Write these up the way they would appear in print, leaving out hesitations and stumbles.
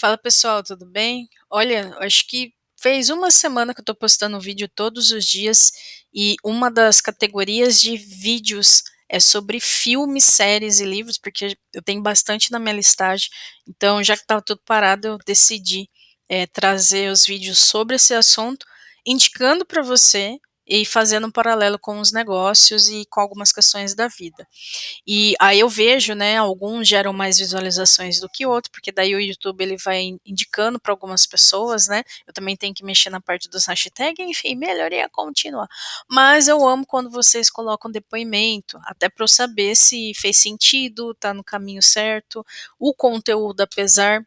Fala pessoal, tudo bem? Olha, acho que fez uma semana que eu tô postando vídeo todos os dias e uma das categorias de vídeos é sobre filmes, séries e livros, porque eu tenho bastante na minha listagem. Então, já que estava tudo parado, eu decidi trazer os vídeos sobre esse assunto, indicando para você e fazendo um paralelo com os negócios e com algumas questões da vida. E aí eu vejo, né, alguns geram mais visualizações do que outros, porque daí o YouTube ele vai indicando para algumas pessoas, né? Eu também tenho que mexer na parte dos hashtags, enfim, melhoria contínua. Mas eu amo quando vocês colocam depoimento, até para eu saber se fez sentido, tá no caminho certo, o conteúdo, apesar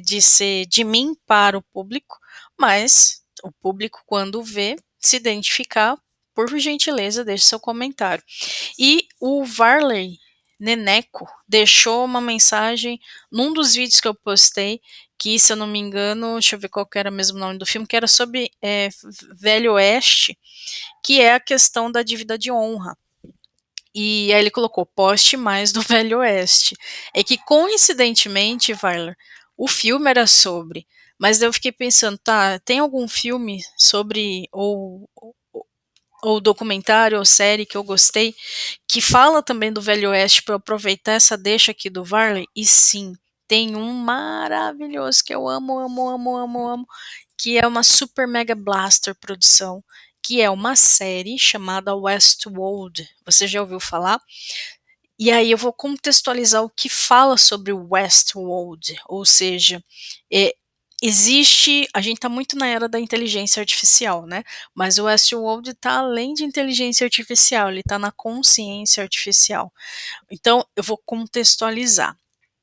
de ser de mim para o público, mas o público, quando vê, se identificar, por gentileza, deixe seu comentário. E o Varley Neneco deixou uma mensagem num dos vídeos que eu postei, que, se eu não me engano, deixa eu ver qual que era mesmo o nome do filme, que era sobre Velho Oeste, que é a questão da dívida de honra. E aí ele colocou, poste mais do Velho Oeste. É que, coincidentemente, Varler, o filme era sobre, mas eu fiquei pensando, tá, tem algum filme sobre, ou documentário ou série que eu gostei, que fala também do Velho Oeste, para eu aproveitar essa deixa aqui do Varley? E sim, tem um maravilhoso que eu amo, amo, amo, amo, amo, que é uma super mega blaster produção, que é uma série chamada Westworld. Você já ouviu falar? E aí eu vou contextualizar o que fala sobre o Westworld, ou seja, é, existe, a gente está muito na era da inteligência artificial, né? Mas o Westworld está além de inteligência artificial, ele está na consciência artificial. Então eu vou contextualizar,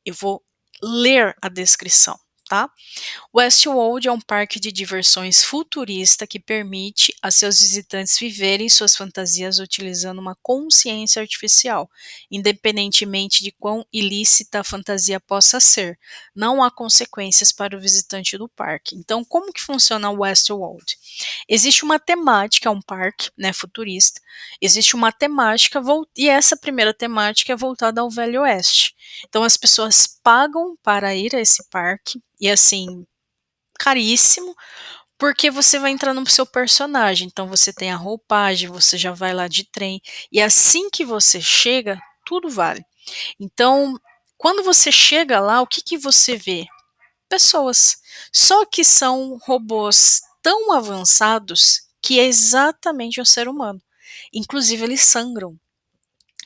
eu vou ler a descrição, tá? Westworld é um parque de diversões futurista que permite a seus visitantes viverem suas fantasias utilizando uma consciência artificial, independentemente de quão ilícita a fantasia possa ser. Não há consequências para o visitante do parque. Então, como que funciona o Westworld? Existe uma temática, é um parque, né, futurista. Existe uma temática e essa primeira temática é voltada ao Velho Oeste. Então, as pessoas pagam para ir a esse parque e, assim, caríssimo, porque você vai entrando no seu personagem. Então você tem a roupagem, você já vai lá de trem, e assim que você chega, tudo vale. Então, quando você chega lá, o que que você vê? Pessoas. Só que são robôs tão avançados que é exatamente um ser humano. Inclusive, eles sangram.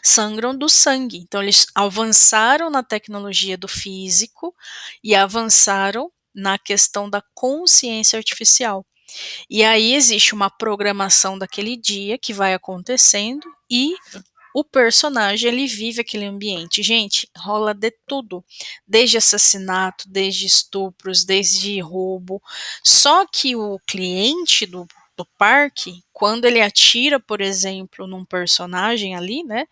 Sangram do sangue. Então, eles avançaram na tecnologia do físico e avançaram na questão da consciência artificial. E aí existe uma programação daquele dia que vai acontecendo e o personagem ele vive aquele ambiente. Gente, rola de tudo, desde assassinato, desde estupros, desde roubo. Só que o cliente do parque, quando ele atira, por exemplo, num personagem ali, né,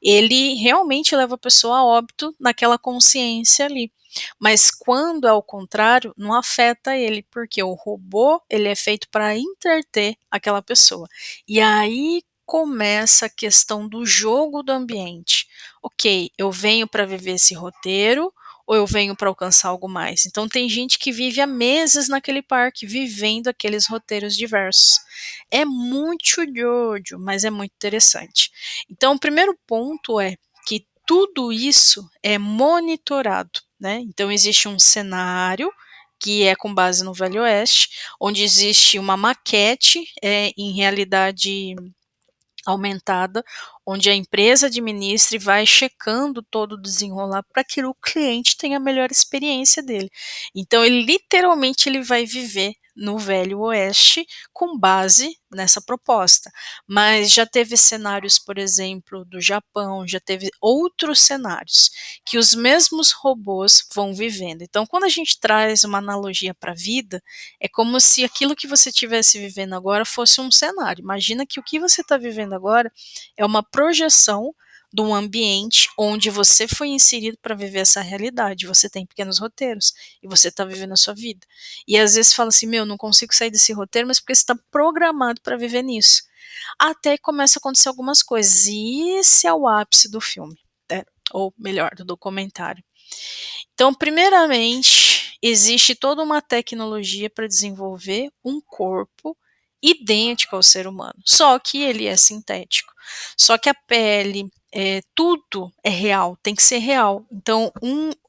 ele realmente leva a pessoa a óbito naquela consciência ali. Mas quando é ao contrário, não afeta ele, porque o robô ele é feito para entreter aquela pessoa. E aí começa a questão do jogo do ambiente. Ok, eu venho para viver esse roteiro ou eu venho para alcançar algo mais? Então tem gente que vive há meses naquele parque, vivendo aqueles roteiros diversos. É muito doido, mas é muito interessante. Então o primeiro ponto é que tudo isso é monitorado, né? Então existe um cenário que é com base no Velho Oeste, onde existe uma maquete em realidade aumentada, onde a empresa administra e vai checando todo o desenrolar para que o cliente tenha a melhor experiência dele. Então, ele literalmente ele vai viver no Velho Oeste com base nessa proposta. Mas já teve cenários, por exemplo, do Japão, já teve outros cenários que os mesmos robôs vão vivendo. Então, quando a gente traz uma analogia para a vida, é como se aquilo que você estivesse vivendo agora fosse um cenário. Imagina que o que você está vivendo agora é uma projeção de um ambiente onde você foi inserido para viver essa realidade. Você tem pequenos roteiros e você está vivendo a sua vida. E às vezes fala assim: meu, não consigo sair desse roteiro, mas porque você está programado para viver nisso. Até que começa a acontecer algumas coisas. E esse é o ápice do filme, né? Ou melhor, do documentário. Então, primeiramente, existe toda uma tecnologia para desenvolver um corpo idêntico ao ser humano, só que ele é sintético. Só que a pele, tudo é real, tem que ser real. Então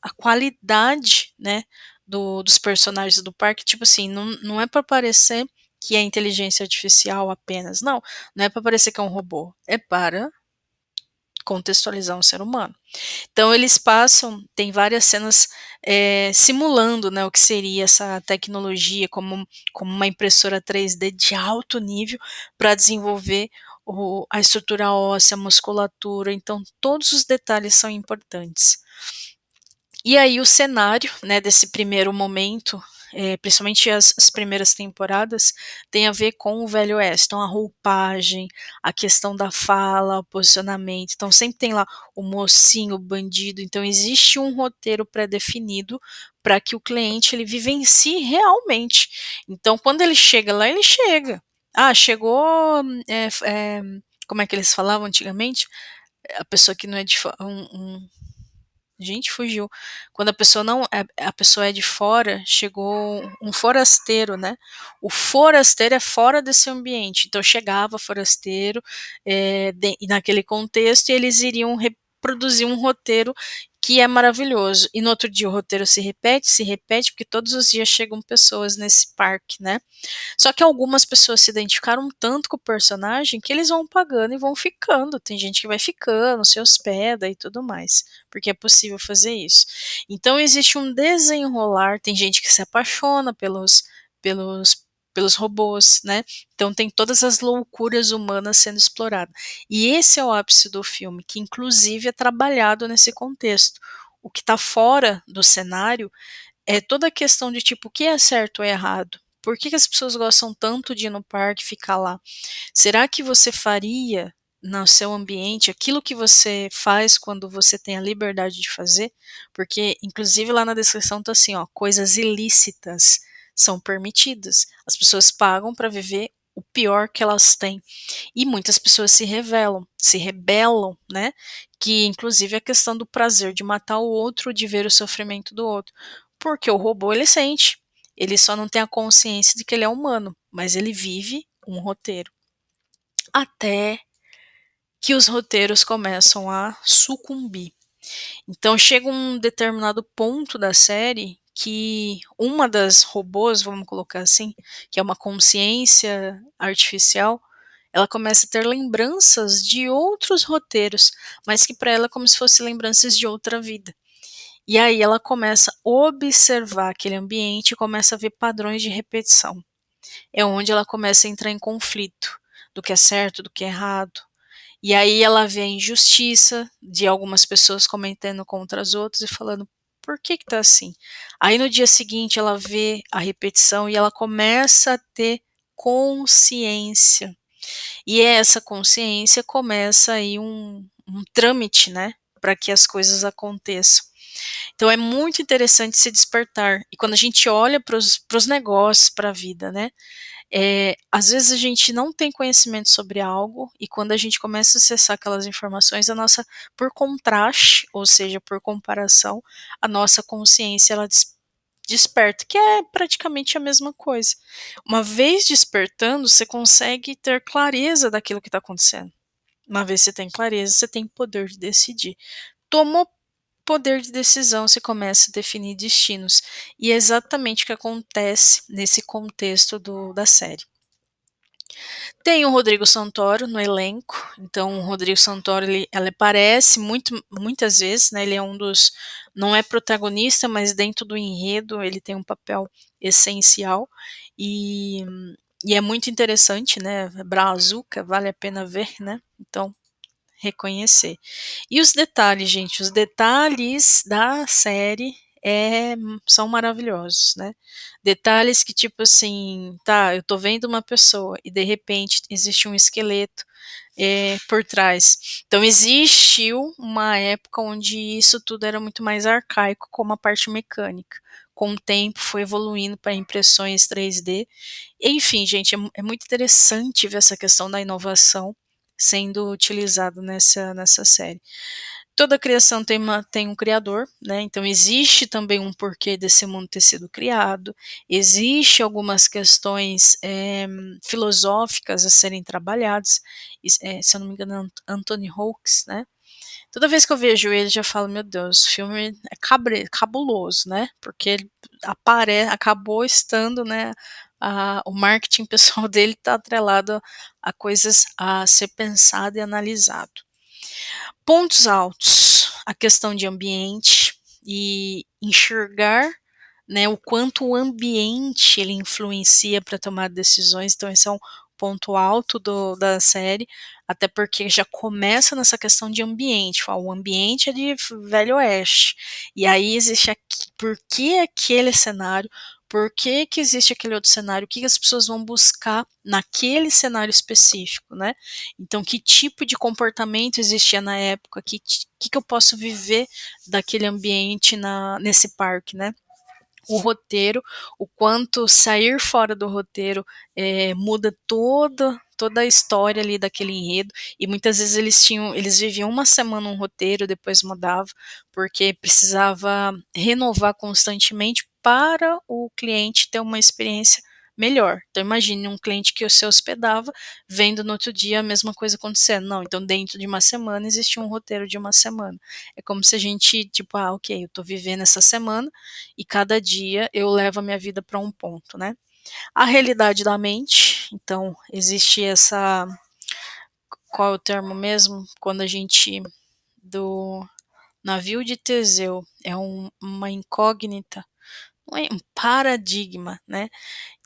a qualidade, né, dos personagens do parque, tipo assim, não é para parecer que é inteligência artificial apenas, não é para parecer que é um robô, é para contextualizar um ser humano. Então eles passam tem várias cenas, simulando, né, o que seria essa tecnologia como uma impressora 3D de alto nível para desenvolver a estrutura óssea, a musculatura, então todos os detalhes são importantes. E aí o cenário, né, desse primeiro momento, principalmente as primeiras temporadas, tem a ver com o Velho Oeste, então a roupagem, a questão da fala, o posicionamento, então sempre tem lá o mocinho, o bandido, então existe um roteiro pré-definido para que o cliente ele vivencie realmente. Então quando ele chega lá, ele chega. Ah, chegou, como é que eles falavam antigamente? A pessoa que não é de gente, fugiu. Quando a pessoa não é a pessoa é de fora, chegou um forasteiro, né. O forasteiro é fora desse ambiente, então chegava forasteiro, e naquele contexto e eles iriam reproduzir um roteiro que é maravilhoso. E no outro dia o roteiro se repete, porque todos os dias chegam pessoas nesse parque, né. Só que algumas pessoas se identificaram tanto com o personagem que eles vão pagando e vão ficando. Tem gente que vai ficando, se hospeda e tudo mais, porque é possível fazer isso. Então existe um desenrolar, tem gente que se apaixona pelos pelos robôs, né. Então tem todas as loucuras humanas sendo exploradas. E esse é o ápice do filme, que inclusive é trabalhado nesse contexto. O que está fora do cenário é toda a questão de tipo, o que é certo ou errado? Por que as pessoas gostam tanto de ir no parque e ficar lá? Será que você faria no seu ambiente aquilo que você faz quando você tem a liberdade de fazer? Porque, inclusive, lá na descrição tá assim, ó, coisas ilícitas são permitidas. As pessoas pagam para viver o pior que elas têm. E muitas pessoas se rebelam, né? Que inclusive a questão do prazer de matar o outro, de ver o sofrimento do outro. Porque o robô ele sente, ele só não tem a consciência de que ele é humano, mas ele vive um roteiro. Até que os roteiros começam a sucumbir. Então chega um determinado ponto da série que uma das robôs, vamos colocar assim, que é uma consciência artificial, ela começa a ter lembranças de outros roteiros, mas que para ela é como se fossem lembranças de outra vida. E aí ela começa a observar aquele ambiente e começa a ver padrões de repetição. É onde ela começa a entrar em conflito do que é certo, do que é errado. E aí ela vê a injustiça de algumas pessoas cometendo contra as outras e falando: "Por que que tá assim?". Aí no dia seguinte ela vê a repetição e ela começa a ter consciência. E essa consciência começa aí um trâmite, né, para que as coisas aconteçam. Então é muito interessante se despertar. E quando a gente olha para os negócios, para a vida, né, às vezes a gente não tem conhecimento sobre algo e quando a gente começa a acessar aquelas informações, a nossa por contraste, ou seja, por comparação, a nossa consciência ela desperta, que é praticamente a mesma coisa. Uma vez despertando, você consegue ter clareza daquilo que está acontecendo. Uma vez você tem clareza, você tem poder de decidir. Tomou poder de decisão, você começa a definir destinos. E é exatamente o que acontece nesse contexto da série. Tem o Rodrigo Santoro no elenco, então o Rodrigo Santoro ele aparece muitas vezes, né, ele é um dos não é protagonista, mas dentro do enredo ele tem um papel essencial, e e é muito interessante, né, Brazuca, vale a pena ver, né, então reconhecer. E os detalhes, gente, os detalhes da série, são maravilhosos, né. Detalhes que, tipo assim, tá, eu tô vendo uma pessoa e de repente existe um esqueleto, por trás. Então existiu uma época onde isso tudo era muito mais arcaico, como a parte mecânica. Com o tempo foi evoluindo para impressões 3D. Enfim, gente, é muito interessante ver essa questão da inovação sendo utilizado nessa série. Toda criação tem um criador, né, então existe também um porquê desse mundo ter sido criado, existe algumas questões, filosóficas a serem trabalhadas, se eu não me engano Anthony Hawkes, né, toda vez que eu vejo ele já falo: "Meu Deus, o filme é cabuloso", né, porque ele acabou estando, né, o marketing pessoal dele está atrelado a coisas a ser pensado e analisado. Pontos altos, a questão de ambiente e enxergar, né, o quanto o ambiente ele influencia para tomar decisões, então esse é um ponto alto da série, até porque já começa nessa questão de ambiente, o ambiente é de velho oeste, e aí existe por que aquele cenário, por que que existe aquele outro cenário, o que que as pessoas vão buscar naquele cenário específico, né. Então que tipo de comportamento existia na época, que eu posso viver daquele ambiente nesse parque, né. O roteiro, o quanto sair fora do roteiro, muda toda a história ali daquele enredo, e muitas vezes eles viviam uma semana um roteiro, depois mudava, porque precisava renovar constantemente para o cliente ter uma experiência melhor. Então imagine um cliente que se hospedava, vendo no outro dia a mesma coisa acontecendo, não, então dentro de uma semana existia um roteiro de uma semana. É como se a gente, tipo: "Ah, ok, eu tô vivendo essa semana, e cada dia eu levo a minha vida para um ponto, né. A realidade da mente, então existe essa, qual é o termo mesmo? Quando a gente do navio de Teseu, é uma incógnita, não é um paradigma, né.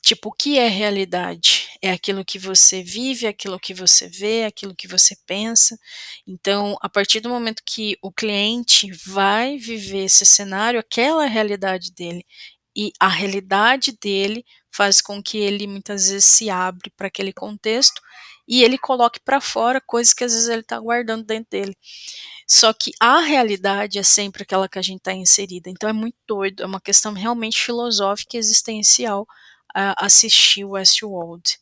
Tipo, o que é realidade? É aquilo que você vive, é aquilo que você vê, é aquilo que você pensa. Então, a partir do momento que o cliente vai viver esse cenário, aquela é a realidade dele. E a realidade dele faz com que ele muitas vezes se abre para aquele contexto e ele coloque para fora coisas que às vezes ele está guardando dentro dele. Só que a realidade é sempre aquela que a gente está inserida, então é muito doido, é uma questão realmente filosófica e existencial, assistir Westworld.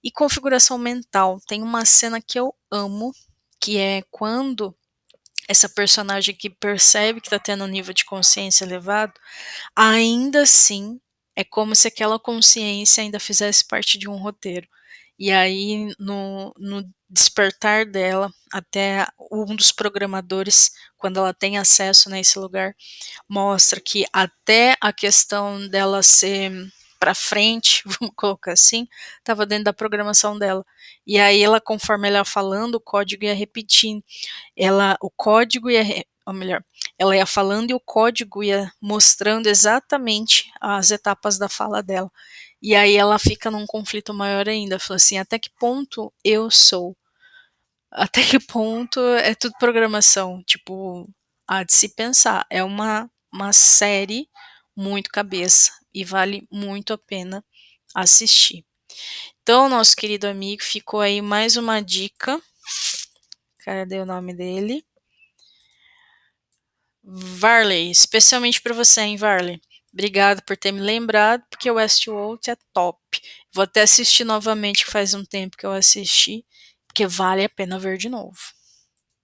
E configuração mental, tem uma cena que eu amo, que é quando essa personagem que percebe que está tendo um nível de consciência elevado, ainda assim, é como se aquela consciência ainda fizesse parte de um roteiro. E aí, no despertar dela, até um dos programadores, quando ela tem acesso nesse lugar, mostra que até a questão dela ser para frente, vamos colocar assim, estava dentro da programação dela. E aí ela, conforme ela ia falando, o código ia repetindo. O código ia ou melhor, ela ia falando e o código ia mostrando exatamente as etapas da fala dela. E aí ela fica num conflito maior ainda, fala assim: "Até que ponto eu sou? Até que ponto é tudo programação?". Tipo, há de se pensar, é uma série muito cabeça e vale muito a pena assistir. Então, nosso querido amigo, ficou aí mais uma dica, cadê o nome dele? Varley, especialmente para você, hein, Varley. Obrigado por ter me lembrado, porque o Westworld é top. Vou até assistir novamente, que faz um tempo que eu assisti, porque vale a pena ver de novo.